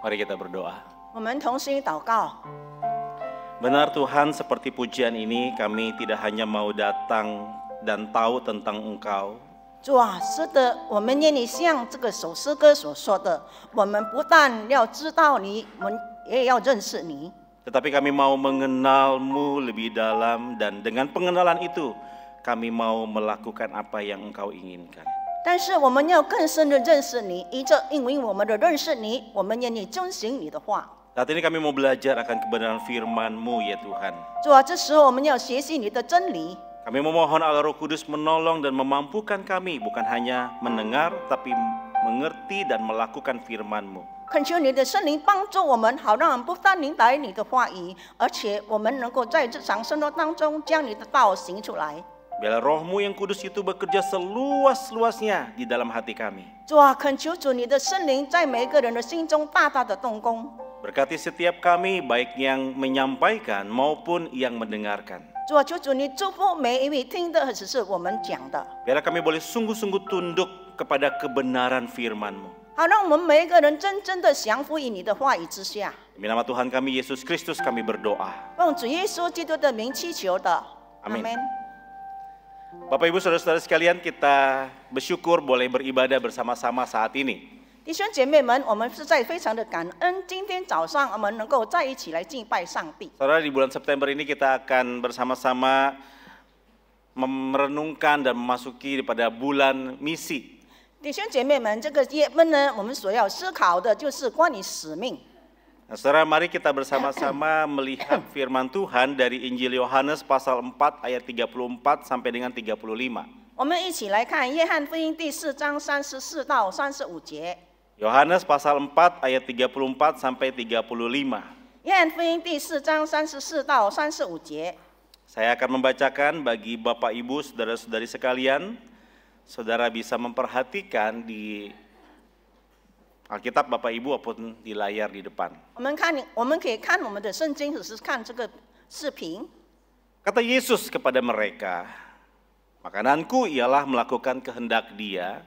Mari kita berdoa. 我们同心祷告。 Benar Tuhan, seperti pujian ini kami tidak hanya mau datang dan tahu tentang Engkau, 主啊，是的，我们愿意像这个首诗歌所说的，我们不但要知道你，我们也要认识你。 tetapi kami mau mengenal-Mu lebih dalam, dan dengan pengenalan itu kami mau melakukan apa yang Engkau inginkan. 但是我们要更深的认识你，因为我们的认识你，我们愿意遵行你的话。 Saat ini kami mau belajar akan kebenaran firman-Mu ya Tuhan. 主啊，这时候我们要学习你的真理。 Kami memohon Allah Roh Kudus menolong dan memampukan kami bukan hanya mendengar tapi mengerti dan melakukan firman-Mu. 恳求你的圣灵帮助我们，好让我们不但明白你的话语，而且我们能够在日常生活当中将你的道行出来。 Biarlah Roh-Mu yang kudus itu bekerja seluas-luasnya di dalam hati kami. 主啊，恳求主你的圣灵在每一个人的心中大大的动工。 Berkati setiap kami, baik yang menyampaikan maupun yang mendengarkan. 主啊，求主你祝福每一位听的，只是我们讲的， Biarlah kami boleh sungguh-sungguh tunduk kepada kebenaran firman-Mu. 好让我们每一个人真正的降服于你的话语之下。 Demi nama Tuhan kami Yesus Kristus kami berdoa. 奉主耶稣基督的名祈求的， Amin. Bapak Ibu Saudara-saudara sekalian, kita bersyukur boleh beribadah bersama-sama saat ini. 弟兄姐妹们，我们实在非常的感恩，今天早上我们能够在一起来敬拜上帝。 Saudara, di bulan September ini kita akan bersama-sama merenungkan dan memasuki pada bulan misi. 弟兄姐妹们，这个月份呢，我们所要思考的就是关于使命。 Nah, saudara, mari kita bersama-sama melihat firman Tuhan dari Injil Yohanes pasal 4 ayat 34 sampai dengan 35. 我们一起来看约翰福音第4章34到35节。 Yohanes pasal 4 ayat 34 sampai 35. 约翰福音第4章34到35节。 Saya akan membacakan bagi Bapak Ibu, saudara-saudari sekalian. Saudara bisa memperhatikan di Alkitab Bapak Ibu maupun di layar di depan. 我们可以看我们的圣经，只是看这个视频。 Kata Yesus kepada mereka, makananku ialah melakukan kehendak Dia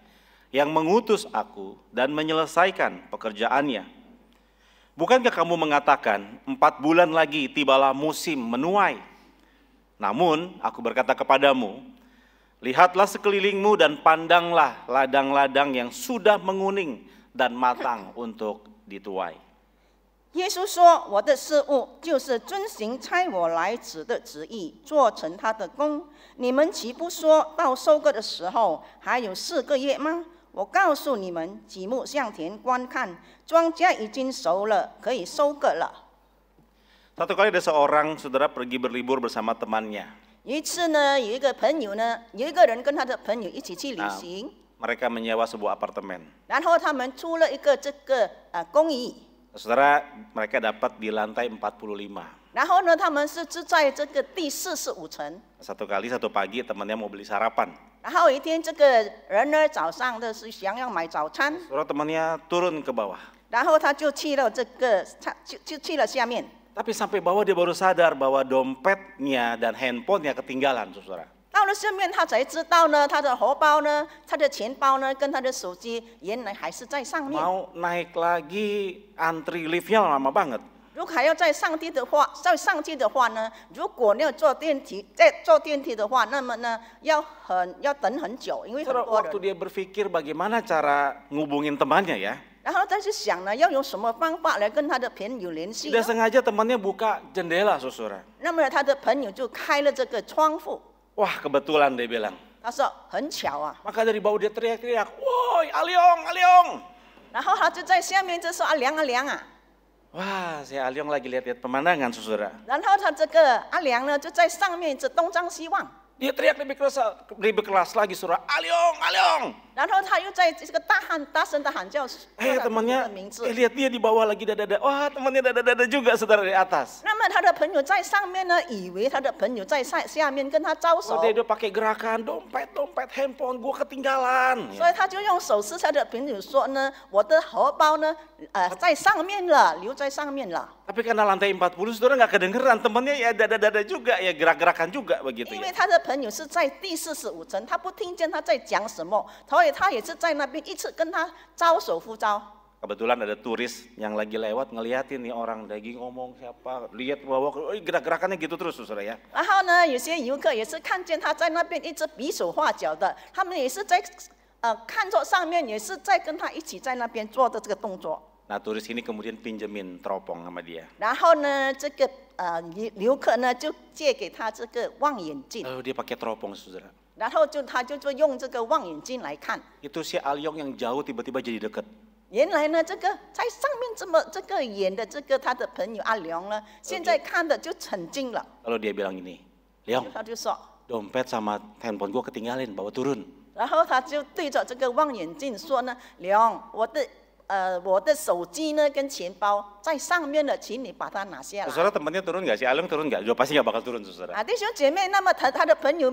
yang mengutus aku dan menyelesaikan pekerjaannya. Bukankah kamu mengatakan 4 bulan lagi tibalah musim menuai? Namun aku berkata kepadamu, lihatlah sekelilingmu dan pandanglah ladang-ladang yang sudah menguning dan matang untuk dituai. 耶稣说：“我的事物就是遵行差我来子的旨意，做成他的工。你们岂不说到收割的时候还有4个月吗？我告诉你们，举目向田观看，庄稼已经熟了，可以收割了。” Satu kali ada seorang saudara pergi berlibur bersama temannya. 有一次呢，有一个人跟他的朋友一起去旅行， Mereka menyewa sebuah apartemen. 然后他们租了一个公寓， Saudara, mereka dapat di lantai 45. 然后呢，他们是住在这个第45层。 Satu kali satu pagi temannya mau beli sarapan. 然后有一天，这个人呢早上的是想要买早餐， Saudara, temannya turun ke bawah. 然后他就去了去了下面。 Tapi sampai bawah dia baru sadar bahwa dompetnya dan handphonenya ketinggalan, saudara. 到了下面，他才知道呢，他的荷包呢，他的钱包呢，跟他的手机原来还是在上面。 Mau naik lagi, antri liftnya lama banget. 如果还要再上去的话呢，如果你要坐电梯的话，那么呢要等很久，因为很 Saudara, 多 waktu 人。 dia berpikir bagaimana cara ngubungin temannya ya. 然后他就想呢，要用什么方法来跟他的朋友联系呢 Tidak sengaja temannya buka jendela, saudara. 那么他的朋友就开了这个窗户， Wah, kebetulan dia bilang. 他说很巧啊， Maka dari bawah dia teriak-teriak, woi Aliong, Aliong. 然后他就在下面就说阿良啊， Wah, si Aliong lagi lihat-lihat pemandangan, saudara. 然后他这个阿良呢就在上面这东张西望， Dia teriak lebih keras lagi, saudara. Aliong, Aliong. 然后他又在这个大声的喊叫他 Temannya, 的名字。 lihat dia di bawah lagi dada-dada. Wah, temannya dada-dada juga, saudara, di atas. 那么他的朋友在上面呢，以为他的朋友在下面跟他招手 Oh, dia udah pakai gerakan dompet, handphone, gua ketinggalan. 所以他就用手势他的朋友说呢，我的荷包呢，在上面了，留在上面了。 Tapi karena lantai 40, saudara nggak kedengeran, temannya ya dada-dada juga, ya gerak-gerakan juga begitu 因 ya. 为他的朋友是在第45层，他不听见他在讲什么，所以他也是在那边一直跟他招手呼招。Kebetulan ada turis yang lagi lewat ngeliatin nih orang lagi ngomong siapa, lihat bahwa gerak-gerakannya gitu terus saudara ya. 然后呢，有些游客也是看见他在那边一直比手画脚的，他们也是在看着上面，也是在跟他一起在那边做的这个动作。 Nah turis ini kemudian pinjemin teropong sama dia. 然后呢，这个游客呢就借给他这个望远镜， Lalu dia pakai teropong saudara. 然后他就用这个望远镜来看。 Itu si Alyong yang jauh tiba-tiba jadi deket. 原来呢，这个在上面这个远的这个他的朋友阿良呢，现在看的就很近了。 Lalu dia bilang gini, Leong, 他就说， dompet sama handphone gua ketinggalin, bawa turun. 然后他就对着这个望远镜说呢，良，我的手机呢跟钱包在上面了，请你把它拿下来。 Saudara temannya turun nggak? Si Alyong turun nggak? Udah pasti nggak bakal turun saudara. 啊，弟兄姐妹，那么他的朋友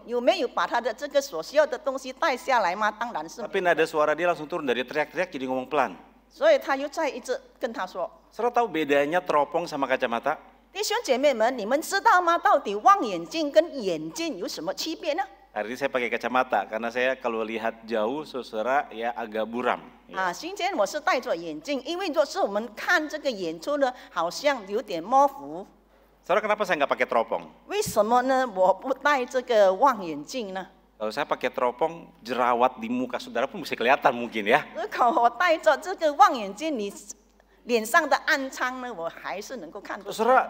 有没有把他的这个所需要的东西带下来吗？当然是没有。 Tapi nada suara dia langsung turun dari teriak-teriak jadi ngomong pelan. 所以他又再一直跟他说， Saudara tahu bedanya teropong sama kacamata? 弟兄姐妹们，你们知道吗？到底望远镜跟眼镜有什么区别呢？ Hari ini saya pakai kacamata karena saya kalau lihat jauh saudara ya agak buram. 啊，今天我是戴着眼镜，因为若是我们看这个演出呢，好像有点模糊。 Saudara kenapa saya nggak pakai teropong? 为什么呢？我不戴这个望远镜呢？ Kalau saya pakai teropong, jerawat di muka saudara pun bisa kelihatan mungkin ya. 如果我戴着这个望远镜，你脸上的暗疮呢，我还是能够看得出。 Saudara,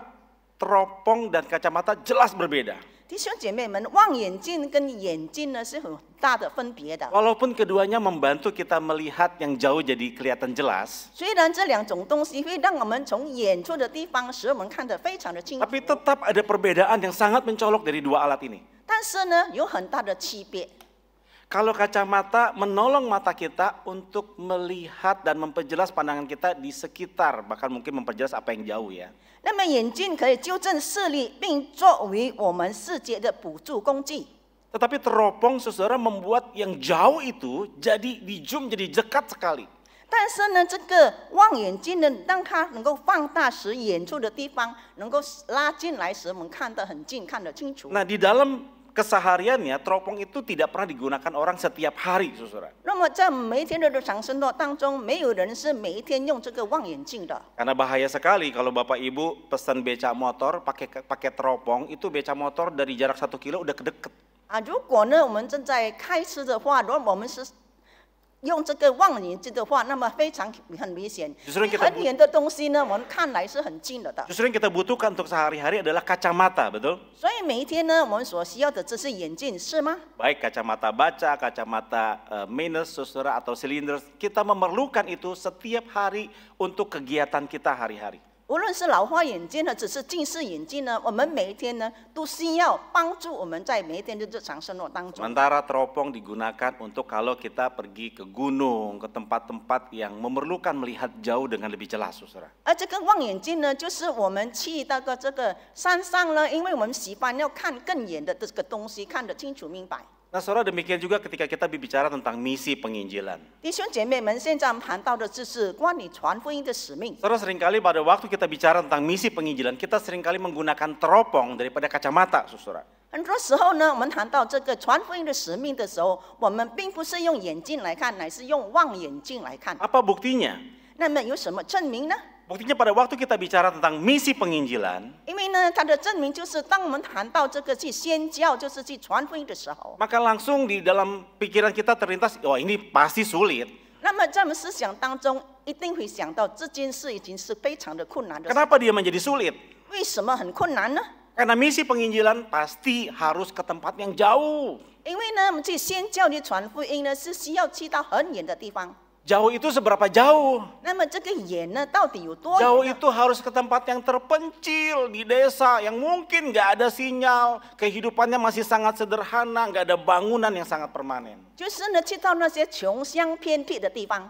teropong dan kacamata jelas berbeda. 弟兄姐妹们，望远镜跟眼镜呢是很大的分别的。 Walaupun keduanya membantu kita melihat yang jauh jadi kelihatan jelas, 虽然这两种东西会让我们从远处的地方使我们看得非常的清楚， tapi tetap ada perbedaan yang sangat mencolok dari dua alat ini. 但是呢，有很大的区别。 Kalau kacamata menolong mata kita untuk melihat dan memperjelas pandangan kita di sekitar, bahkan mungkin memperjelas apa yang jauh ya. 那么眼镜可以纠正视力，并作为我们视觉的辅助工具。 Tetapi teropong saudara membuat yang jauh itu jadi di zoom jadi dekat sekali. 但是呢，这个望远镜呢，让它能够放大，使远处的地方能够拉进来，使我们看得很近，看得清楚。 Nah di dalam kesehariannya teropong itu tidak pernah digunakan orang setiap hari saudara. 那么在每一天的日常生活当中，没有人是每一天用这个望远镜的。 Karena bahaya sekali kalau bapak ibu pesan beca motor pakai teropong, itu beca motor dari jarak 1 kilo udah kedeket. 啊，如果呢我们正在开车的话，如果我们是用这个望远镜的话，那么很危险。 Justru kita 很远的东西呢，我们看来是很近了的。 Justru yang kita butuhkan untuk sehari-hari adalah kacamata, betul? 所以每一天呢，我们所需要的这是眼镜，是吗？ Baik kacamata baca, kacamata minus, saudara atau silinder, kita memerlukan itu setiap hari untuk kegiatan kita hari-hari. 无论是老花眼镜呢，只是近视眼镜呢，我们每一天呢都需要帮助我们在每一天的日常生活当中。 Sementara teropong digunakan untuk kalau kita pergi ke gunung, ke tempat-tempat yang memerlukan melihat jauh dengan lebih jelas, saudara. 而这个望远镜呢，就是我们去那个这个山上呢，因为我们喜欢要看更远的这个东西，看得清楚明白。 Nah saudara demikian juga ketika kita berbicara tentang misi penginjilan. 弟兄姐妹们，现在我们谈到的就是关于传福音的使命。 Saudara seringkali pada waktu kita bicara tentang misi penginjilan, kita seringkali menggunakan teropong daripada kacamata, saudara. 很多时候呢，我们谈到这个传福音的使命的时候，我们并不是用眼镜来看，乃是用望远镜来看。 Apa buktinya? 那么有什么证明呢？ Buktinya pada waktu kita bicara tentang misi penginjilan, 因为呢，它的证明就是当我们谈到这个去宣教，就是去传福音的时候， maka langsung di dalam pikiran kita terlintas, wah ini pasti sulit. 那么在我们思想当中一定会想到这件事已经是非常的困难的。 Kenapa dia menjadi sulit? 为什么很困难呢？ Karena misi penginjilan pasti harus ke tempat yang jauh. 因为呢，我们去宣教去传福音呢，是需要去到很远的地方。 Jauh itu seberapa jauh? 那么这个远呢，到底有多 Jauh 远呢？ itu harus ke tempat yang terpencil di desa yang mungkin nggak ada sinyal, kehidupannya masih sangat sederhana, nggak ada bangunan yang sangat permanen. 就是呢，去到那些穷乡偏僻的地方。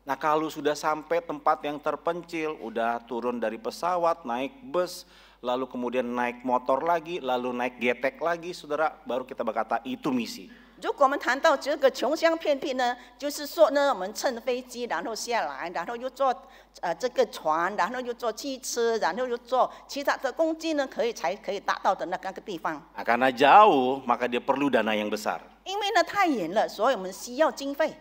Nah kalau sudah sampai tempat yang terpencil, udah turun dari pesawat, naik bus, lalu kemudian naik motor lagi, lalu naik getek lagi, saudara, baru kita berkata itu misi. 如果我们谈到这个穷乡偏僻呢，就是说呢，我们乘飞机，然后下来，然后又坐这个船，然后又坐汽车，然后又坐其他的工具呢，才可以达到的那个地方。 Nah, karena jauh, maka dia perlu dana yang besar. 因为呢太远了，所以我们需要经费。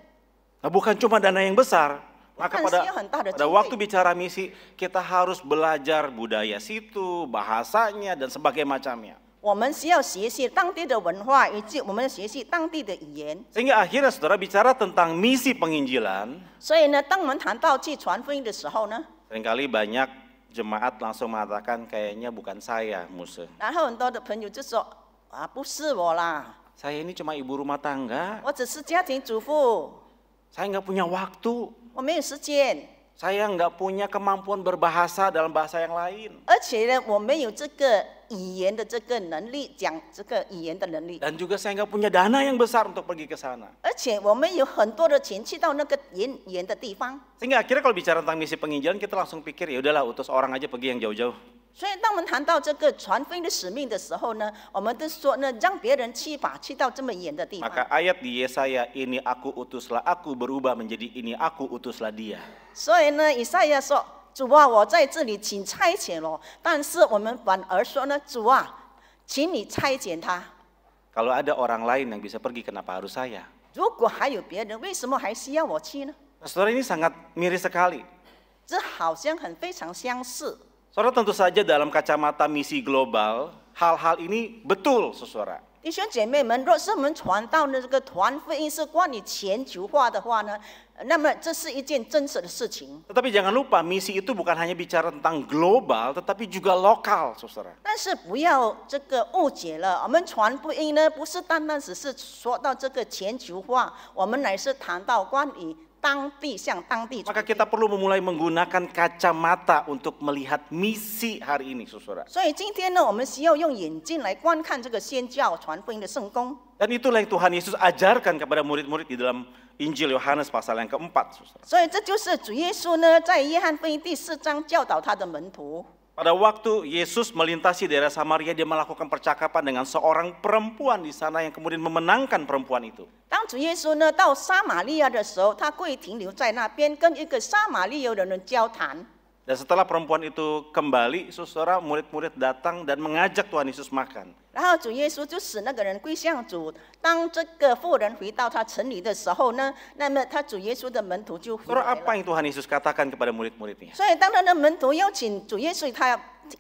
Nah, bukan cuma dana yang besar, Maka 看需要很大的 pada 经 waktu 费。 bicara misi, kita harus belajar budaya situ, bahasanya, dan sebagainya macamnya. 我们需要学习当地的文化，以及我们学习当地的语言。 Sehingga akhirnya saudara bicara tentang misi penginjilan, 所以呢，当我们谈到去传福音的时候呢， seringkali banyak jemaat langsung mengatakan kayaknya bukan saya, Muse. 然后很多的朋友就说啊，不是我啦， Saya ini cuma ibu rumah tangga, 我只是家庭主妇， saya nggak punya waktu, 我没有时间， saya nggak punya kemampuan berbahasa dalam bahasa yang lain. 而且呢，我没有这个语言的这个能力，讲这个语言的能力， Dan juga saya nggak punya dana yang besar untuk pergi ke sana. 而且我们有很多的钱去到那个语言的地方。 Sehingga akhirnya kalau bicara tentang misi penginjilan, kita langsung pikir ya udahlah utus orang aja pergi yang jauh-jauh. 所以，当我们谈到这个传福音的使命的时候呢，我们都说呢，让别人去吧，去到这么远的地方。 Maka ayat di Yesaya, ini aku utuslah aku, berubah menjadi ini aku utuslah dia. 所以呢，以赛亚说：“主啊，我在这里，请差遣我。”但是我们反而说呢：“主啊，请你差遣他。 Kalau ada orang lain yang bisa pergi, kenapa harus saya? ”如果还有别人，为什么还需要我去呢？ Nah, saudara, ini sangat miris sekali. 这好像非常相似。 Saudara, tentu saja dalam kacamata misi global, hal-hal ini betul, saudara. 弟兄姐妹们，若是我们传道的这个传福音是关于全球化的话呢，那么这是一件真实的事情。 Tetapi jangan lupa, misi itu bukan hanya bicara tentang global, tetapi juga lokal, saudara. 但是不要这个误解了，我们传福音呢，不是单单只是说到这个全球化，我们乃是谈到关于当地向当地传 Maka 福音。 kita perlu memulai menggunakan kacamata untuk melihat misi hari ini, saudara. 所以今天呢，我们需要用眼睛来观看这个宣教传福音的圣工。 Dan itulah yang Tuhan Yesus ajarkan kepada murid-murid di dalam Injil Yohanes pasal yang keempat, saudara. 所以这就是主耶稣呢，在约翰福音第4章教导他的门徒。 Pada waktu Yesus melintasi daerah Samaria, dia melakukan percakapan dengan seorang perempuan di sana yang kemudian memenangkan perempuan itu. 当主耶稣呢到撒玛利亚的时候，他会停留在那边，跟一个撒玛利亚的人交谈。 Dan setelah perempuan itu kembali, saudara, murid-murid datang dan mengajak Tuhan Yesus makan. 然后主耶稣就使那个人归向主。当这个妇人回到他城里的时候呢，那么他主耶稣的门徒就回 Saudara, 来 apa 了。 yang Tuhan Yesus katakan kepada murid-muridnya? 所以当他的门徒邀请主耶稣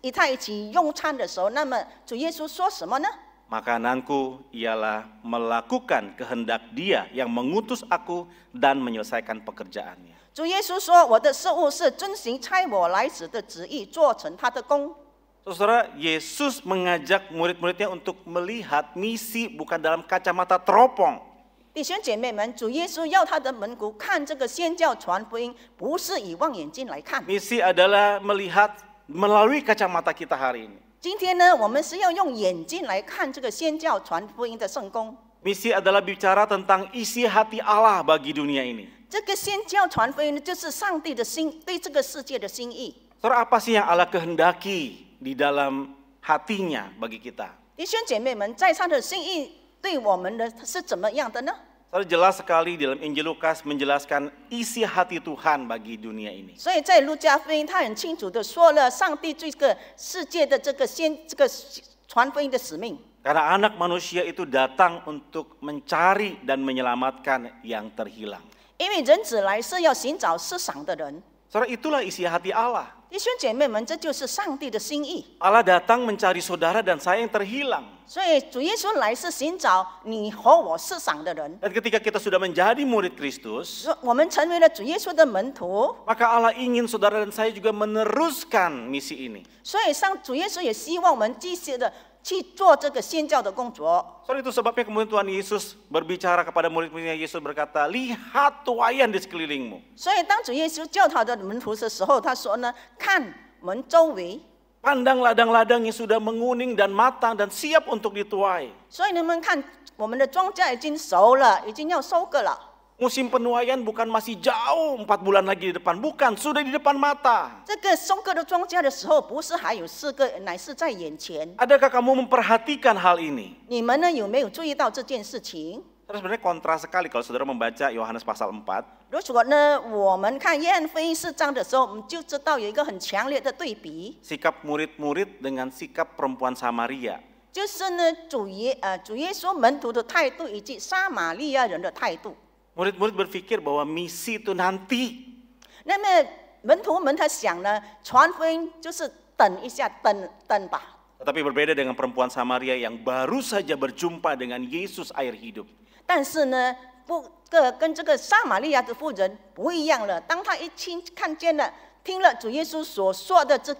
与他一起用餐的时候，那么主耶稣说什么呢？ Makananku ialah melakukan kehendak Dia yang mengutus aku dan menyelesaikan pekerjaannya. 主耶稣说：“我的事物是遵行差我来子的旨意，做成他的功。” Saudara, Yesus mengajak murid-muridnya untuk melihat misi bukan dalam kacamata teropong. 弟兄姐妹们，主耶稣要他的门徒看这个宣教传福音，不是以望远镜来看。 Misi adalah melihat melalui kacamata kita hari ini. 今天呢，我们是要用眼睛来看这个宣教传福音的圣功。 Misi adalah bicara tentang isi hati Allah bagi dunia ini. 这个宣教传福音呢，就是上帝的心对这个世界的心意。 Saudara, apa sih yang Allah kehendaki di dalam hatinya bagi kita? 弟兄姐妹们，在他的心意对我们的是怎么样的呢？ Saudara, jelas sekali dalam Injil Lukas menjelaskan isi hati Tuhan bagi dunia ini. 所以在路加福音，他很清楚的说了上帝这个世界的这个传福音的使命。 Karena anak manusia itu datang untuk mencari dan menyelamatkan yang terhilang. 因为人子来是要寻找世上的人。 Saudara, itulah isi hati Allah. 弟兄姐妹们，这就是上帝的心意。 Allah datang mencari saudara dan saya yang terhilang. 所以主耶稣来是寻找你和我世上的人。 Dan ketika kita sudah menjadi murid Kristus, 我们成为了主耶稣的门徒， maka Allah ingin saudara dan saya juga meneruskan misi ini. 所以主耶稣也希望我们继续的去做这个宣教的工作。 Soal itu sebabnya kemudian Tuhan Yesus berbicara kepada murid-muridnya. Yesus berkata, lihat tuayan di sekelilingmu. 所以当主耶稣教导的门徒的时候，他说呢：“看我们周围。” Pandang ladang-ladang yang sudah menguning dan matang dan siap untuk dituai. 所以你们看，我们的庄稼已经熟了，已经要收割了。 Musim penuaian bukan masih jauh 4 bulan lagi di depan. Bukan, sudah di depan mata. 这个收割的庄稼的时候，不是还有4个，乃是在眼前。 Adakah kamu memperhatikan hal ini? 你们呢有没有注意到这件事情？ Terus sebenarnya kontras sekali kalau saudara membaca Yohanes pasal 4. 如果呢我们看约翰福音4章的时候，我们就知道有一个很强烈的对比， Sikap murid-murid dengan sikap perempuan Samaria. 就是呢主耶稣门徒的态度以及撒玛利亚人的态度。 Murid-murid berpikir bahwa misi itu nanti. 那么门徒们他想呢，传福音就是等一下，等吧。 Tetapi berbeda dengan perempuan Samaria yang baru saja berjumpa dengan Yesus air hidup. 但是呢，跟这个撒玛利亚的妇人不一样了。当他一看见了、听了主耶稣所说的这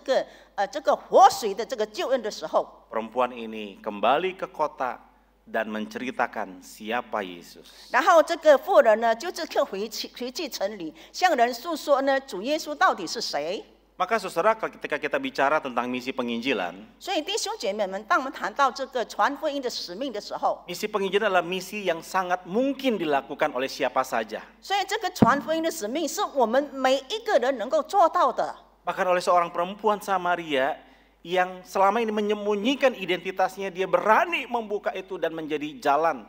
个活水的这个救恩的时候， Perempuan ini kembali ke kota dan menceritakan siapa Yesus. 然后这个妇人呢，就立刻回去城里，向人诉说呢，主耶稣到底是谁。 Maka saudara, ketika kita bicara tentang misi penginjilan, 所以弟兄姐妹们，当我们谈到这个传福音的使命的时候， misi penginjilan adalah misi yang sangat mungkin dilakukan oleh siapa saja. 所以这个传福音的使命是我们每一个人能够做到的。 Bahkan oleh seorang perempuan Samaria yang selama ini menyembunyikan identitasnya, dia berani membuka itu dan menjadi jalan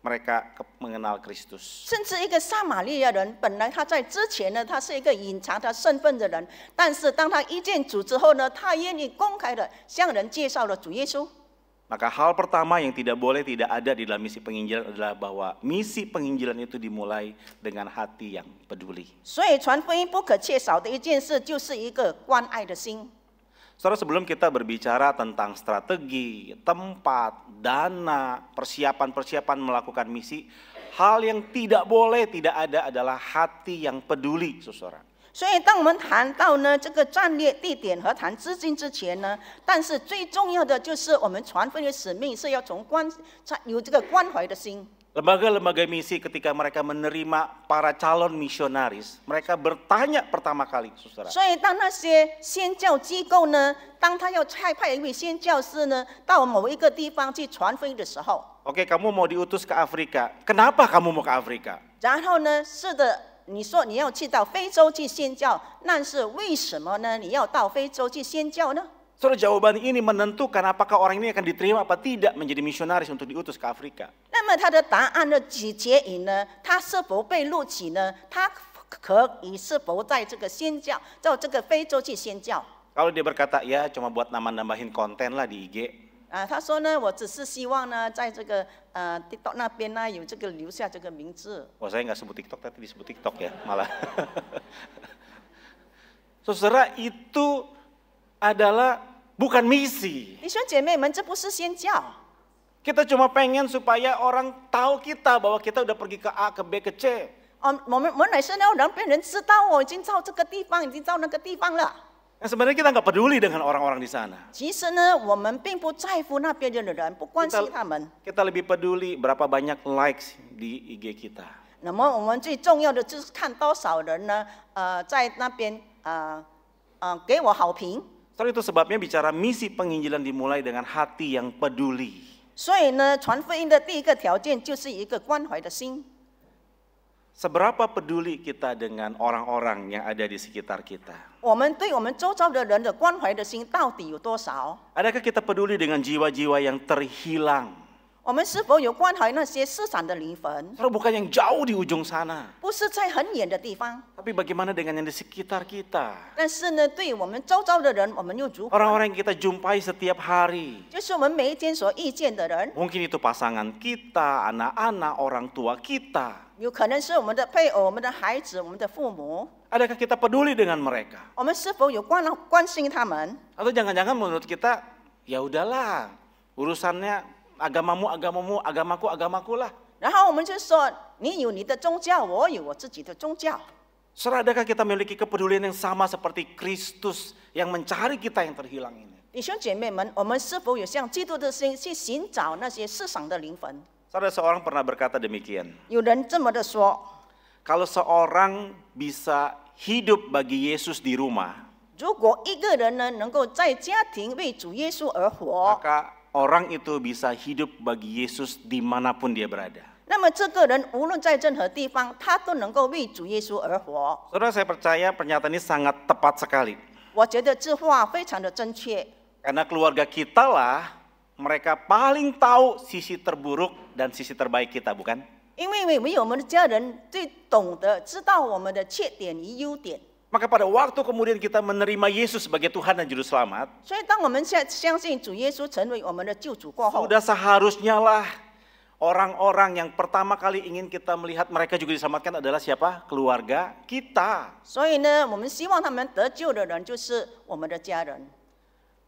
mereka mengenal Kristus. 甚至一个撒玛利亚人，本来他在之前呢，他是一个隐藏他身份的人，但是当他一见主之后呢，他愿意公开的向人介绍了主耶稣。 Maka hal pertama yang tidak boleh tidak ada di dalam misi penginjilan adalah bahwa misi penginjilan itu dimulai dengan hati yang peduli. 所以传福音不可缺少的一件事，就是一个关爱的心。 Saudara, sebelum kita berbicara tentang strategi, tempat, dana, persiapan-persiapan melakukan misi, hal yang tidak boleh tidak ada adalah hati yang peduli, saudara. 所以，当我们谈到呢这个战略地点和谈资金之前呢，但是最重要的就是我们传福音的使命是要有这个关怀的心。 Lembaga-lembaga misi ketika mereka menerima para calon misionaris, mereka bertanya pertama kali, saudara. 所以，当那些宣教机构呢，当他要派一位宣教师呢，到某一个地方去传福音的时候， Oke, kamu mau diutus ke Afrika. Kenapa kamu mau ke Afrika? 然后呢，是的，你说你要去到非洲去宣教，那是为什么呢？你要到非洲去宣教呢？ Saudara, jawaban ini menentukan apakah orang ini akan diterima apa tidak menjadi misionaris untuk diutus ke Afrika. 那么他的答案的结引呢？他是否被录取呢？他可以是否在这个宣教，到这个非洲去宣教？ Kalau dia berkata, ya cuma buat nambahin konten lah di IG. 他说呢，我只是希望呢，在这个TikTok 那边呢，有这个留下这个名字。 Wah, saya nggak sebut TikTok, tapi disebut TikTok ya malah. Saudara, itu adalah bukan misi. 弟兄姐妹们，这不是宣教。 Kita cuma pengen supaya orang tahu kita bahwa kita udah pergi ke A, ke B, ke C. 我们乃是要让别人知道我已经到这个地方，已经到那个地方了。 Nah, sebenarnya kita nggak peduli dengan orang-orang di sana. 其实呢，我们并不在乎那边的人，不关心他们。 Kita lebih peduli berapa banyak likes di IG kita. 那么我们最重要的就是看多少人呢？在那边给我好评。 Soal itu sebabnya bicara misi penginjilan dimulai dengan hati yang peduli. 所以呢，传福音的第一个条件就是一个关怀的心。 Seberapa peduli kita dengan orang-orang yang ada di sekitar kita? 我们对我们周遭的人的关怀的心到底有多少？ Adakah kita peduli dengan jiwa-jiwa yang terhilang? 我们是否有关怀那些失散的灵魂？ Saudara, bukan yang jauh di ujung sana. 不是在很远的地方， Tapi bagaimana dengan yang di sekitar kita? 但是呢，对我们周遭的人，我们又如何？ Orang-orang yang kita jumpai setiap hari. 就是我们每一天所遇见的人， Mungkin itu pasangan kita, anak-anak, orang tua kita. 有可能是我们的配偶、我们的孩子、我们的父母。 Adakah kita peduli dengan mereka? 我们是否有关心他们？ Atau jangan-jangan menurut kita, ya udahlah, urusannya agamamu, agamaku lah. 然后我们就说，你有你的宗教，我有我自己的宗教。 Saudara, adakah kita memiliki kepedulian yang sama seperti Kristus yang mencari kita yang terhilang ini? 弟兄姐妹们，我们是否有像基督的心去寻找那些世上的灵魂？ Saudara, seorang pernah berkata demikian. 有人这么的说， Kalau seorang bisa hidup bagi Yesus di rumah, 如果一个人呢能够在家庭为主耶稣而活， maka orang itu bisa hidup bagi Yesus dimanapun dia berada. 那么这个人无论在任何地方，他都能够为主耶稣而活。 Saudara, saya percaya pernyataan ini sangat tepat sekali. 我觉得这话非常的正确， Karena keluarga kita lah, mereka paling tahu sisi terburuk dan sisi terbaik kita, bukan? 因为我们的家人最懂得知道我们的缺点与优点。 Maka pada waktu kemudian kita menerima Yesus sebagai Tuhan dan Juru Selamat, 所以当我们相信主耶稣成为我们的救主过后， sudah seharusnya lah Orang-orang yang pertama kali ingin kita melihat mereka juga diselamatkan adalah siapa? Keluarga kita. 所以呢，我们希望他们得救的人就是我们的家人。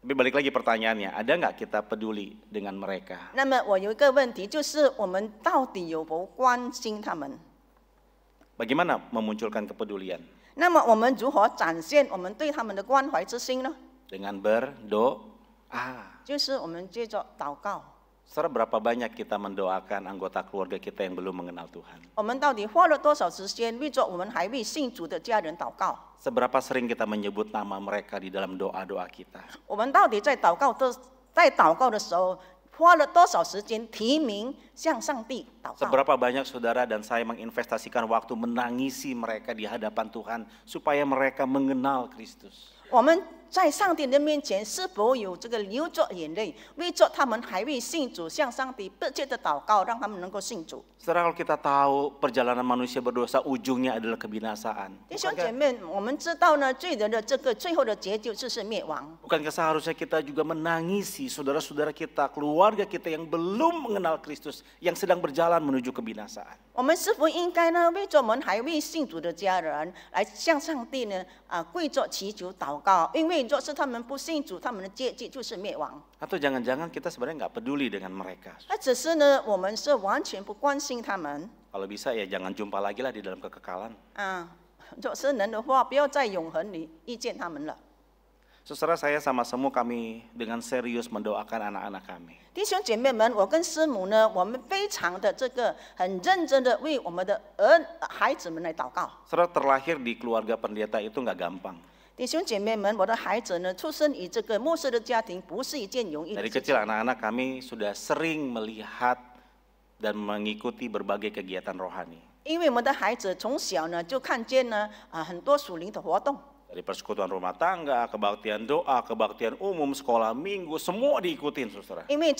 Tapi balik lagi pertanyaannya, ada nggak kita peduli dengan mereka? 那么我有一个问题，就是我们到底有否关心他们？ Bagaimana memunculkan kepedulian? 那么我们如何展现我们对他们的关怀之心呢？ Dengan berdoa. 就是我们借着祷告。 Saudara, berapa banyak kita mendoakan anggota keluarga kita yang belum mengenal Tuhan? 我们到底花了多少时间为着我们还未信主的家人祷告？ Seberapa sering kita menyebut nama mereka di dalam doa-doa kita? 我们到底在祷告的时候，花了多少时间提名向上帝祷告？ Seberapa banyak saudara dan saya menginvestasikan waktu menangisi mereka di hadapan Tuhan supaya mereka mengenal Kristus? 我们在上帝的面前是否有这个流着眼泪，为着他们还未信主，向上帝迫切的祷告，让他们能够信主？ Saudara, kalau kita tahu perjalanan manusia berdosa ujungnya adalah kebinasaan. 弟兄姐妹，我们知道呢，罪人的这个最后的结局就是灭亡。 Bukankah seharusnya kita juga menangisi saudara-saudara kita, keluarga kita yang belum mengenal Kristus, yang sedang berjalan menuju kebinasaan? 我们是否应该呢，为着我们还未信主的家人，来向上帝呢跪着祈求祷告？因为若是他们不信主，他们的结局就是灭亡。 Atau jangan-jangan kita sebenarnya nggak peduli dengan mereka? 那只是呢，我们是完全不关心他们。 Kalau bisa ya jangan jumpa lagi lah di dalam kekekalan. 若是能的话，不要在永恒里遇见他们了。 Saudara, saya sama semua kami dengan serius mendoakan anak-anak kami. 弟兄姐妹们，我跟师母呢，我们非常的很认真的为我们的孩子们来祷告。 Saudara, terlahir di keluarga pendeta itu nggak gampang. 弟兄姐妹们，我的孩子呢，出生于这个牧师的家庭，不是一件容易的 Dari 事 kecil 情。 anak-anak kami sudah sering melihat dan mengikuti berbagai kegiatan rohani. 因为我们的孩子从小呢就看见呢很多属灵的活动， Dari persekutuan rumah tangga, kebaktian doa, kebaktian umum, sekolah minggu, semua diikutin, saudara. 因为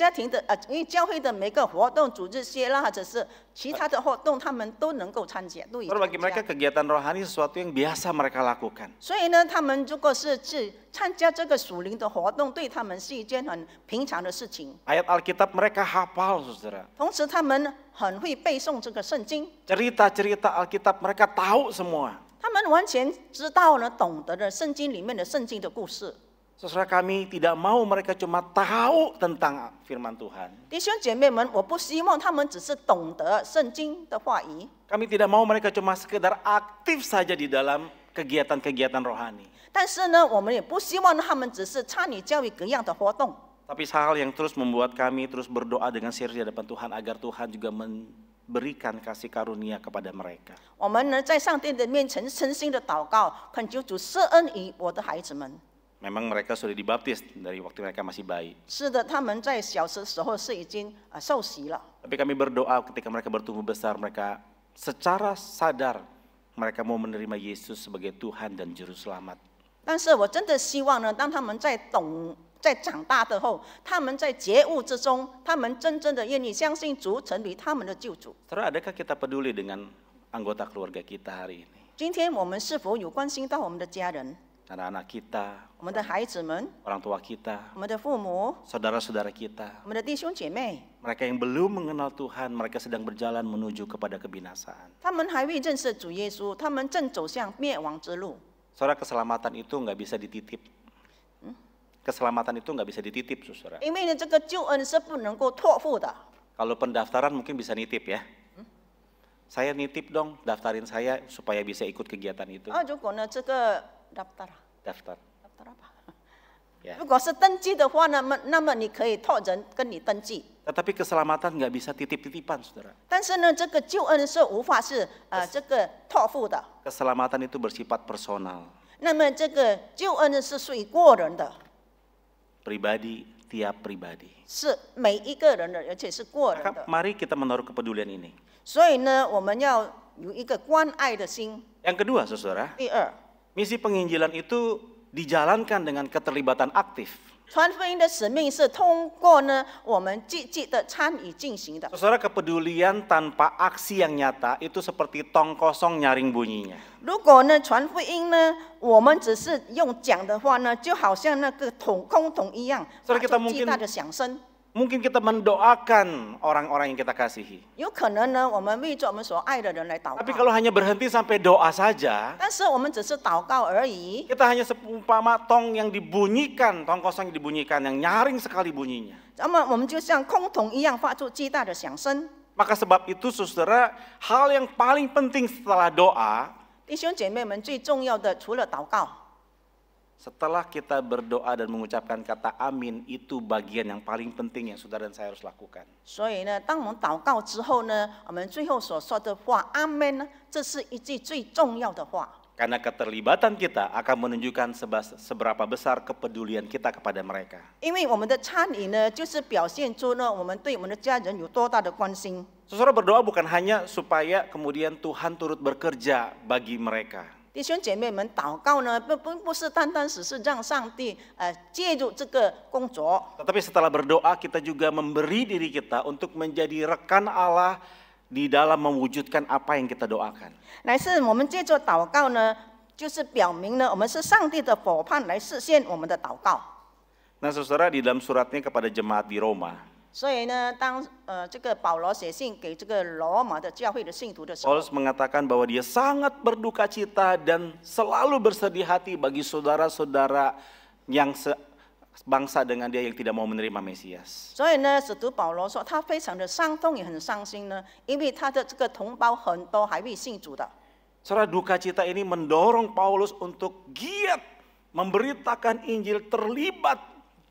因为教会的每个活动、组织些啦，或者是其他的活动，他们都能够参加，都有 Saudara, 参 bagi mereka 加。 kegiatan rohani sesuatu yang biasa mereka lakukan. 所以呢，他们如果是去参加这个属灵的活动，对他们是一件很平常的事情。 Ayat Alkitab mereka hafal, saudara. 同时，他们很会背诵这个圣经， Cerita-cerita Alkitab mereka tahu semua. 他们完全知道呢，懂得了圣经里面的圣经的故事。 Saudara, kami tidak mau mereka cuma tahu tentang firman Tuhan. 弟兄姐妹们，我不希望他们只是懂得圣经的话语， Kami tidak mau mereka cuma sekedar aktif saja di dalam kegiatan-kegiatan rohani. 但是呢，我们也不希望他们只是参与教育各样的活动。 Tapi hal yang terus membuat kami terus berdoa dengan serius di hadapan Tuhan agar Tuhan juga memberikan kasih karunia kepada mereka. 我们呢，在上帝的面前诚心的祷告，恳求主施恩于我的孩子们。 Memang mereka sudah dibaptis dari waktu mereka masih bayi. 是的，他们在小时候是已经受洗了。 Tapi kami berdoa ketika mereka bertumbuh besar, mereka secara sadar mereka mau menerima Yesus sebagai Tuhan dan Juru Selamat. 但是我真的希望呢，当他们在长大的后，他们在觉悟之中，他们真正的愿意相信主，成为他们的救主。 Saudara, adakah kita peduli dengan anggota keluarga kita hari ini? 今天我们是否有关心到我们的家人、 Anak-anak kita, 我们的孩子们、 orang tua kita, 我们的父母、 saudara-saudara kita. 我们的弟兄姐妹？ Mereka yang belum mengenal Tuhan, mereka sedang berjalan menuju kepada kebinasaan. 他们还未认识主耶稣，他们正走向灭亡之路。 Saudara, keselamatan itu nggak bisa dititip. Keselamatan itu nggak bisa dititip, saudara. 因为呢，这个救恩是不能够托付的。 Kalau pendaftaran mungkin bisa nitip ya. Saya nitip dong, daftarin saya supaya bisa ikut kegiatan itu. 如果呢，这个 daftar apa？ Ya. 如果是登记的话呢，那么你可以托人跟你登记。 Tetapi keselamatan nggak bisa titip-titipan, saudara. 但是呢，这个救恩是无法是这个托付的。 Keselamatan itu bersifat personal, 那么这个救恩呢是属于个人的， pribadi tiap pribadi. 是每一个人的，而且是个人 Maka 的。 mari kita menaruh kepedulian ini. 所以呢，我们要有一个关爱的心。 Yang kedua, saudara, 第二， misi penginjilan itu dijalankan dengan keterlibatan aktif. 传福音的使命是通过呢我们积极的参与进行的。 Saudara, kepedulian tanpa aksi yang nyata itu seperti tong kosong nyaring bunyinya. 如果呢传福音呢，我们只是用讲的话呢，就好像那个空桶一样， Saudara, kita 发出 mungkin 巨大的响声。Mungkin kita mendoakan orang-orang yang kita kasihi. 有可能呢，我们为着我们所爱的人来祷 Tapi 告， kalau hanya berhenti sampai doa saja, 但是我们只是祷告而已。 kita hanya seumpama tong yang dibunyikan, tong kosong yang dibunyikan, yang nyaring sekali bunyinya. 那么我们就像空桶一样发出巨大的响声。 Maka sebab itu saudara, hal yang paling penting setelah doa, 弟兄姐妹们，最重要的除了祷告， setelah kita berdoa dan mengucapkan kata amin, itu bagian yang paling penting yang saudara dan saya harus lakukan. 所以呢，当我们祷告之后呢，我们最后所说的话“阿门”呢，这是一句最重要的话。 Karena keterlibatan kita akan menunjukkan seberapa besar kepedulian kita kepada mereka. 因为我们的参与呢，就是表现出呢，我们对我们的家人有多大的关心。 Saudara berdoa bukan hanya supaya kemudian Tuhan turut bekerja bagi mereka. 弟兄姐妹们，祷告呢，不是单单只是让上帝介入这个工作， Tetapi setelah berdoa kita juga memberi diri kita untuk menjadi rekan Allah di dalam mewujudkan apa yang kita doakan. 乃是我们借着祷告呢，就是表明呢，我们是上帝的伙伴来实现我们的祷告。 Nah saudara, di dalam suratnya kepada jemaat di Roma, 所以呢，当这个保罗写信给这个罗马的教会的信徒的时候， Paulus mengatakan bahwa dia sangat berduka cita dan selalu bersedih hati bagi saudara-saudara yang bangsa dengan dia yang tidak mau menerima Mesias. 所以呢，使徒保罗说他非常的伤痛，也很伤心呢，因为他的这个同胞很多还未信主的。 Saudara, duka cita ini mendorong Paulus untuk giat memberitakan Injil, terlibat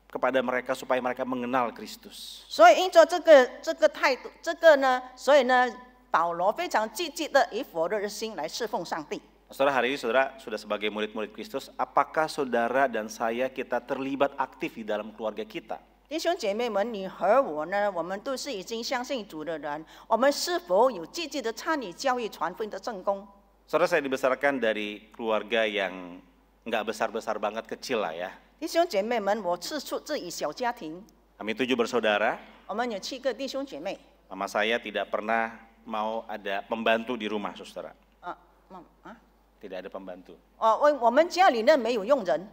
kepada mereka supaya mereka mengenal Kristus. 所以因着这个态度，这个呢，所以呢，保罗非常积极的以火热的心来侍奉上帝。 Saudara, hari ini saudara sudah sebagai murid-murid Kristus, apakah saudara dan saya kita terlibat aktif di dalam keluarga kita? 弟兄姐妹们，你和我呢，我们都是已经相信主的人，我们是否有积极的参与教育传福音的正工？ Saudara, saya dibesarkan dari keluarga yang nggak besar-besar banget, kecil lah ya. 弟兄姐妹们，我是出自于小家庭， Kami 7 bersaudara. 我们有7个弟兄姐妹。 Mama saya tidak pernah mau ada pembantu di rumah, saudara. tidak ada pembantu. 我们家里呢没有佣人，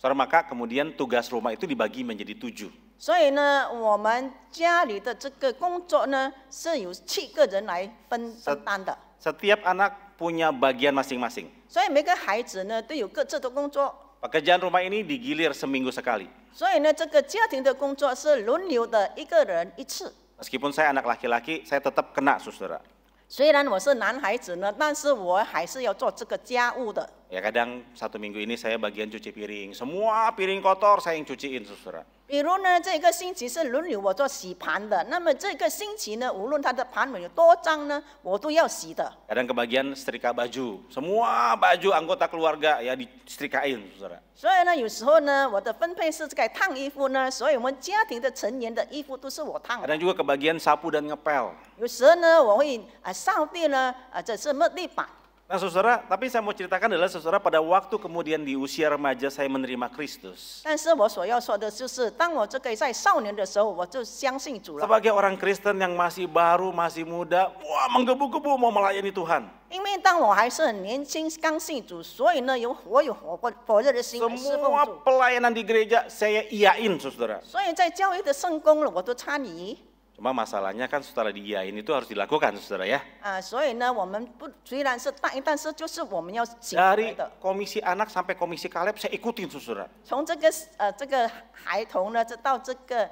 Saudara, maka kemudian tugas rumah itu dibagi menjadi 7. 所以呢，我们家里的这个工作呢是由7个人来分担的。 Setiap anak punya bagian masing-masing. 所以每个孩子呢都有各自的工作。 Pekerjaan rumah ini digilir seminggu sekali. 所以呢，这个家庭的工作是轮流的，一个人一次。 Meskipun saya anak laki-laki, saya tetap kena, saudara. 虽然我是男孩子呢，但是我还是要做这个家务的。 Ya kadang 1 minggu ini saya bagian cuci piring. Semua piring kotor saya yang cuciin, saudara. 比如呢，这个星期是轮流我做洗盘的，那么这个星期呢，无论它的盘碗有多脏呢，我都要洗的。 Kadang kebagian setrika baju. Semua baju anggota keluarga ya disetrikain, saudara. 所以呢，有时候呢，我的分配是该烫衣服呢，所以我们家庭的成员的衣服都是我烫的。 Kadang juga kebagian sapu dan ngepel. 有时候呢，我会扫地呢，这是抹地板。 Nah saudara, tapi saya mau ceritakan adalah saudara pada waktu kemudian di usia remaja saya menerima Kristus. 但是我所要说的就是，当我这个在少年的时候，我就相信主了。 Sebagai orang Kristen yang masih baru, masih muda, wah menggebu-gebu mau melayani Tuhan. 因为当我还是很年轻，刚信主，所以呢，我有火热的心来侍奉 Semua 主。 pelayanan di gereja saya iyain, saudara. 所以在教会的圣工了，我都参与。 Cuma masalahnya kan setelah diiyain itu harus dilakukan, saudara ya. 所以呢，我们不虽然是带，但是就是我们要行为 Dari 的。 komisi anak sampai komisi Kaleb saya ikutin, saudara. 从这个孩童呢，到这个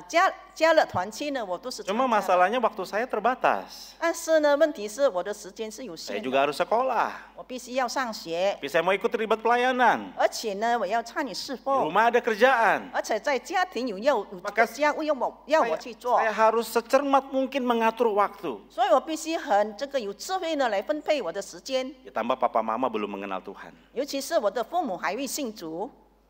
家乐团契呢，我都是参 Cuma 加的。 masalahnya waktu saya terbatas. 但是呢，问题是我的时间是有 Saya 限 juga 的， harus sekolah. 我必须要上学， Tapi saya mau ikut terlibat pelayanan. 而且呢，我要参与侍 Di 奉， rumah ada kerjaan. 而且在家庭有这个 Maka 家务要我去做。 Saya harus secermat mungkin mengatur waktu. 所以我必须很有智慧呢来分配我的时间， Ditambah papa mama belum mengenal Tuhan. 尤其是我的父母还未信主，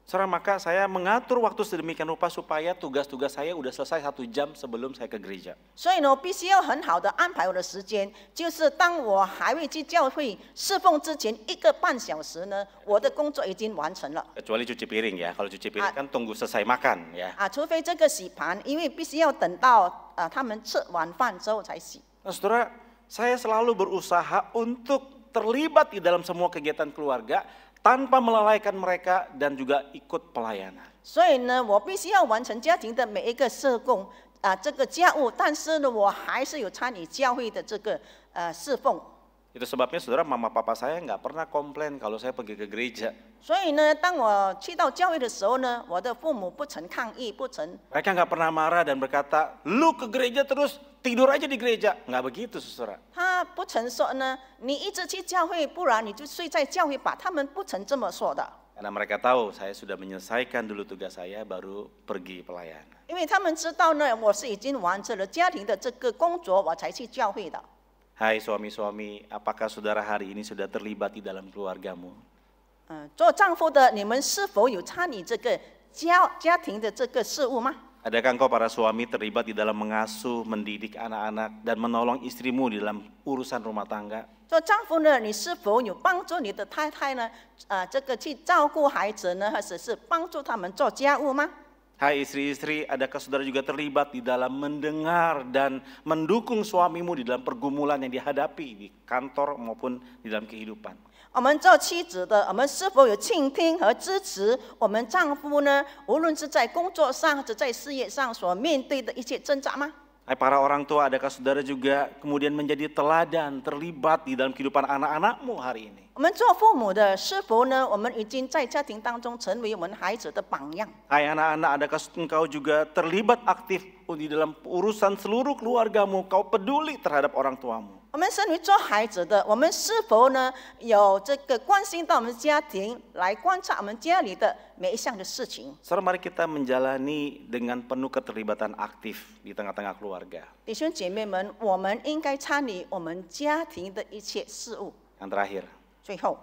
Saudara, maka saya mengatur waktu sedemikian rupa supaya tugas-tugas saya udah selesai 1 jam sebelum saya ke gereja. 所以呢，我必须要很好的安排我的时间，就是当我还未去教会侍奉之前1个半小时呢，我的工作已经完成了。 Kecuali cuci piring ya. Kalau cuci piring kan tunggu selesai makan ya. 除非这个洗盘，因为必须要等到他们吃完饭之后才洗。 Nah, saudara, saya selalu berusaha untuk terlibat di dalam semua kegiatan keluarga tanpa melalaikan mereka dan juga ikut pelayanan. 所以呢，我必须要完成家庭的每一个事工这个家务，但是呢，我还是有参与教会的这个侍奉。 Itu sebabnya saudara, mama papa saya nggak pernah komplain kalau saya pergi ke gereja. 所以呢，当我去到教会的时候呢，我的父母不曾抗议，不曾 Mereka nggak pernah marah dan berkata, lu ke gereja terus tidur aja di gereja. Nggak begitu saudara. 他不曾说呢，你一直去教会，不然你就睡在教会吧。他们不曾这么说的， Karena mereka tahu saya sudah menyelesaikan dulu tugas saya baru pergi pelayanan. 因为他们知道呢，我是已经完成了家庭的这个工作，我才去教会的。 Hai suami-suami, apakah saudara hari ini sudah terlibat di dalam keluargamu? 做丈夫的，你们是否有参与这个家庭的这个事务吗？ Adakah engkau para suami terlibat di dalam mengasuh, mendidik anak-anak, dan menolong istrimu di dalam urusan rumah tangga? 做丈夫呢，你是否有帮助你的太太呢？这个去照顾孩子呢，或者是帮助他们做家务吗？ Hai istri-istri, adakah saudara juga terlibat di dalam mendengar dan mendukung suamimu di dalam pergumulan yang dihadapi di kantor maupun di dalam kehidupan? 我们做妻子的，我们是否有倾听和支持我们丈夫呢？无论是在工作上或者在事业上所面对的一切挣扎吗？ Hai para orang tua, adakah saudara juga kemudian menjadi teladan, terlibat di dalam kehidupan anak-anakmu hari ini? 我们做父母的，是否呢？我们已经在家庭当中成为我们孩子的榜样？ Hai anak-anak, adakah engkau juga terlibat aktif di dalam urusan seluruh keluargamu? Kau peduli terhadap orang tuamu? 我们身为做孩子的，我们是否呢有这个关心到我们家庭，来观察我们家里的每一项的事情？ Saudara, mari kita menjalani dengan penuh keterlibatan aktif di tengah-tengah keluarga. 弟兄姐妹们，我们应该参与我们家庭的一切事务。 Yang terakhir, 最后，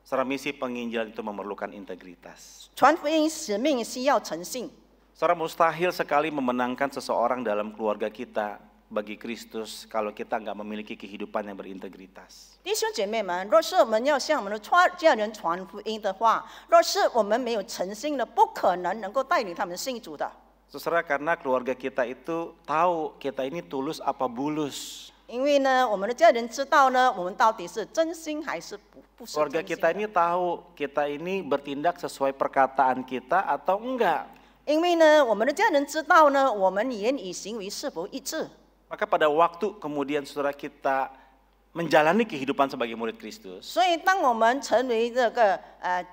saudara, misi penginjilan itu memerlukan integritas. 传福音使命需要诚信。 Saudara, mustahil sekali memenangkan seseorang dalam keluarga kita bagi Kristus kalau kita nggak memiliki kehidupan yang berintegritas. 弟兄姐妹们，若是我们要向我们的家人传福音的话，若是我们没有诚信的，不可能能够带领他们信主的。 Saudara, karena keluarga kita itu tahu kita ini tulus apa bulus. 因为呢，我们的家人知道呢，我们到底是真心还是不是 Keluarga 真心 kita 的。 ini tahu kita ini bertindak sesuai perkataan kita atau enggak. 因为呢，我们的家人知道呢，我们言语行为是否一致。 Maka pada waktu kemudian saudara kita menjalani kehidupan sebagai murid Kristus, 所以，当我们成为这个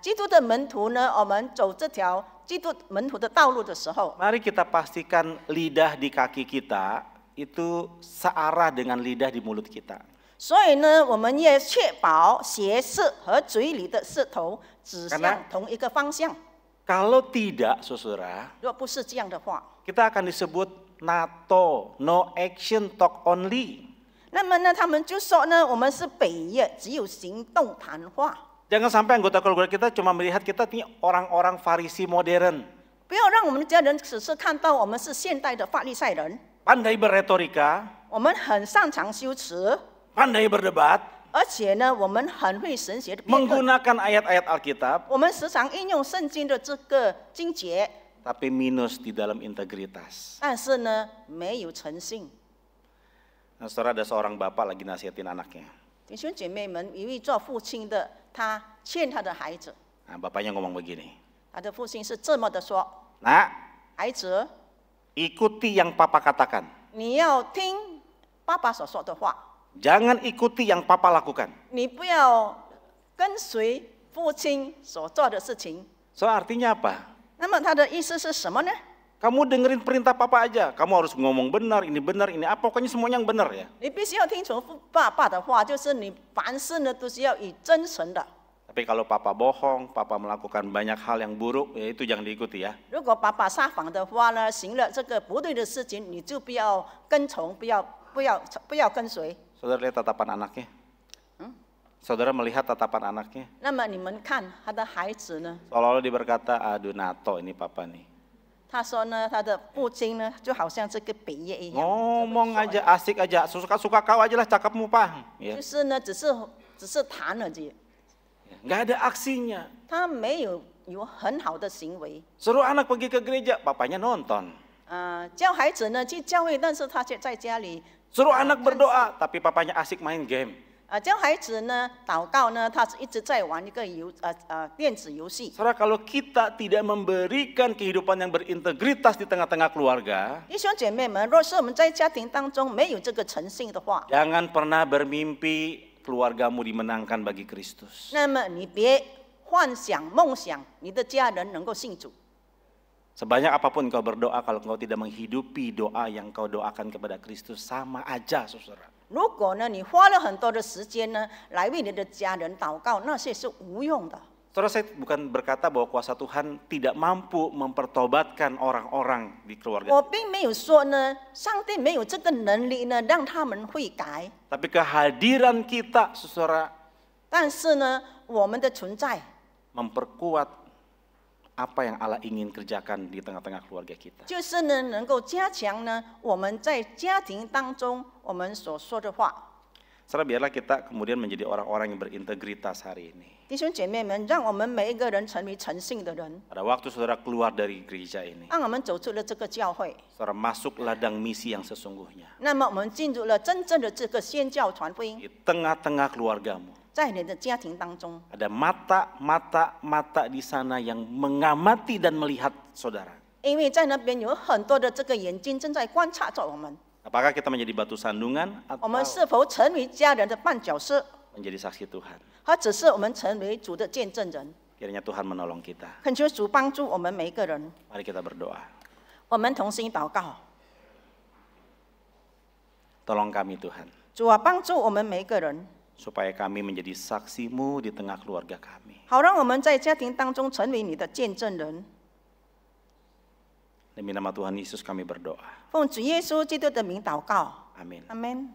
基督的门徒呢，我们走这条基督门徒的道路的时候， mari kita pastikan lidah di kaki kita itu searah dengan lidah di mulut kita. 所以呢，我们也确保斜视和嘴里的舌头指向同一个方向。 Kalau tidak, saudara, 若不是这样的话， kita akan disebut NATO, no action, talk only. 那么呢，他们就说呢，我们是北约，只有行动谈话。 Jangan sampai anggota keluarga kita cuma melihat kita ini orang-orang Farisi modern, 不要让我们的家人只是看到我们是现代的法利赛人， pandai berretorika, 我们很擅长修辞， pandai berdebat, 而且呢，我们很会神学的辩论， menggunakan ayat-ayat Alkitab, 我们时常应用圣经的这个经节， tapi minus di dalam integritas. 但是呢，没有诚信。 Nah, saudara, ada seorang bapak lagi nasihatin anaknya. 弟兄姐妹们，一位做父亲的，他劝他的孩子， Nah, bapaknya ngomong begini, 他的父亲是这么的说： Nak, 孩子， ikuti yang papa katakan. 你要听爸爸所说的话， Jangan ikuti yang papa lakukan. 你不要跟随父亲所做的事情。 So artinya apa? 那么他的意思是什么呢？ Kamu dengerin perintah papa aja. Kamu harus ngomong benar, ini apa, pokoknya semuanya yang benar ya. 你必须要听从爸爸的话，就是你凡事呢都是要以真诚的。 Tapi kalau papa bohong, papa melakukan banyak hal yang buruk, ya itu jangan diikuti ya. 如果爸爸撒谎的话呢，行了这个不对的事情，你就不要跟从，不要跟随。 Saudara lihat tatapan anaknya? Saudara melihat tatapan anaknya? 那么你们看他的孩子呢？ Seolah-olah dia berkata, aduh NATO ini papa nih. 他说呢，他的父亲呢，就好像这个北野一样， Ngomong aja, asik aja, suka-suka kau aja lah cakapmu pak. Ya. 就是呢，只是谈而已， Nggak ada aksinya. 他没有很好的行为。 Suruh anak pergi ke gereja, papanya nonton. 教孩子呢去教会，但是他却在家里 Suruh anak berdoa, tapi papanya asik main game. 教孩子呢祷告呢，他是一直在玩一个电子游戏。 Saudara, kalau kita tidak memberikan kehidupan yang berintegritas di tengah-tengah keluarga, 弟兄姐妹们，若是我们在家庭当中没有这个诚信的话， jangan pernah bermimpi keluargamu dimenangkan bagi Kristus. 那么你别幻想梦想你的家人能够信主。 Sebanyak apapun kau berdoa, kalau engkau tidak menghidupi doa yang kau doakan kepada Kristus, sama aja, saudara. 如果呢，你花了很多的时间呢，来为你的家人祷告，那些是无用的。 Saudara, saya bukan berkata bahwa kuasa Tuhan tidak mampu mempertobatkan orang-orang di keluarga. 我并没有说呢，上帝没有这个能力呢，让他们悔改。 Tapi kehadiran kita, saudara, 但是呢，我们的存在 memperkuat apa yang Allah ingin kerjakan di tengah-tengah keluarga kita. 就是呢，能够加强呢我们在家庭当中我们所说的话。 Saudara, biarlah kita kemudian menjadi orang-orang yang berintegritas hari ini. 弟兄姐妹们，让我们每一个人成为诚信的人。 Pada waktu saudara keluar dari gereja ini, 让我们走出了这个教会， saudara masuk ladang misi yang sesungguhnya. 那么我们进入了真正的这个宣教传福音， Di tengah-tengah keluargamu, 在你的家庭当中， ada mata di sana yang mengamati dan melihat saudara. 因为在那边有很多的这个眼睛正在观察着我们。 Apakah kita menjadi batu sandungan 我们 atau 是否成为家人的绊脚石， menjadi saksi Tuhan? 或者是我们成为主的见证人？ Kiranya Tuhan menolong kita. 恳求主帮助我们每一个人。 Mari kita berdoa. 我们同心祷告， Tolong kami Tuhan, 主啊，帮助我们每一个人， supaya kami menjadi saksi-Mu di tengah keluarga kami. 好让我们在家庭当中成为你的见证人。 Demi nama Tuhan Yesus kami berdoa. 奉主耶稣基督的名祷告， Amin. 阿门。